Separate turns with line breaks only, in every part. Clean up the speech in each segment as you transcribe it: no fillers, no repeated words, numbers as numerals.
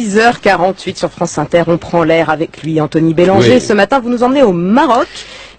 6h48 sur France Inter, on prend l'air avec lui, Anthony Bélanger.
Oui.
Ce matin, vous nous emmenez au Maroc,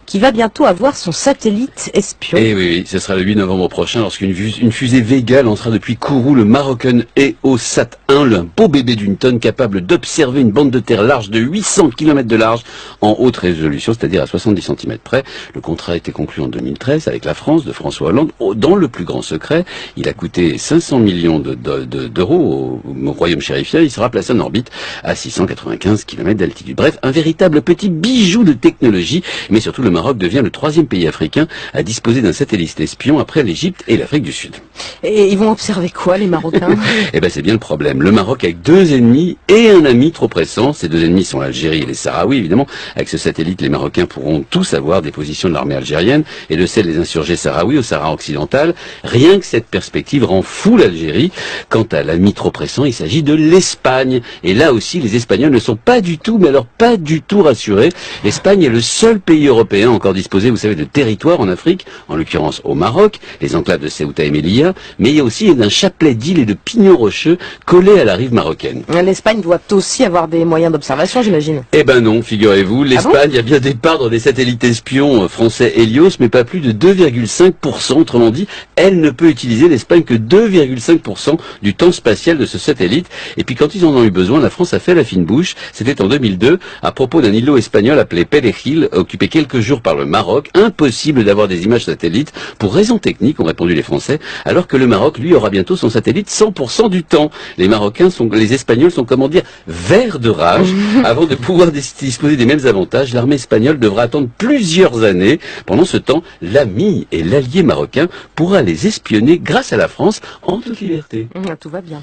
qui va bientôt avoir son satellite espion.
Et oui, ce sera le 8 novembre prochain lorsqu'une fusée Vega lancera depuis Kourou le Moroccan EOSat 1, un beau bébé d'une tonne capable d'observer une bande de terre large de 800 km de large en haute résolution, c'est-à-dire à 70 cm près. Le contrat a été conclu en 2013 avec la France de François Hollande dans le plus grand secret. Il a coûté 500 millions d'euros au royaume chérifien. Il sera placé en orbite à 695 km d'altitude. Bref, un véritable petit bijou de technologie, mais surtout le Maroc devient le 3e pays africain à disposer d'un satellite espion après l'Égypte et l'Afrique du Sud.
Et ils vont observer quoi, les Marocains?
Eh ben, c'est bien le problème. Le Maroc a 2 ennemis et un ami trop pressant. Ces 2 ennemis sont l'Algérie et les Sahraouis, évidemment. Avec ce satellite, les Marocains pourront tout savoir des positions de l'armée algérienne et de celles des insurgés sahraouis au Sahara occidental. Rien que cette perspective rend fou l'Algérie. Quant à l'ami trop pressant, il s'agit de l'Espagne. Et là aussi, les Espagnols ne sont pas du tout, mais alors pas du tout rassurés. L'Espagne est le seul pays européen encore disposé, vous savez, de territoire en Afrique, en l'occurrence au Maroc, les enclaves de Ceuta et Melilla, mais il y a aussi un chapelet d'îles et de pignons rocheux collés à la rive marocaine.
L'Espagne doit aussi avoir des moyens d'observation, j'imagine.
Eh ben non, figurez-vous, l'Espagne a bien des parts dans des satellites espions français Helios, mais pas plus de 2,5%. Autrement dit, elle ne peut utiliser l'Espagne que 2,5% du temps spatial de ce satellite. Et puis quand ils en ont eu besoin, la France a fait la fine bouche. C'était en 2002, à propos d'un îlot espagnol appelé Perejil, occupé quelques jours par le Maroc. Impossible d'avoir des images satellites pour raisons techniques, ont répondu les Français, alors que le Maroc, lui, aura bientôt son satellite 100% du temps. Les Espagnols sont, comment dire, verts de rage. Avant de pouvoir disposer des mêmes avantages, l'armée espagnole devra attendre plusieurs années. Pendant ce temps, l'ami et l'allié marocain pourra les espionner grâce à la France en toute liberté.
Tout va bien.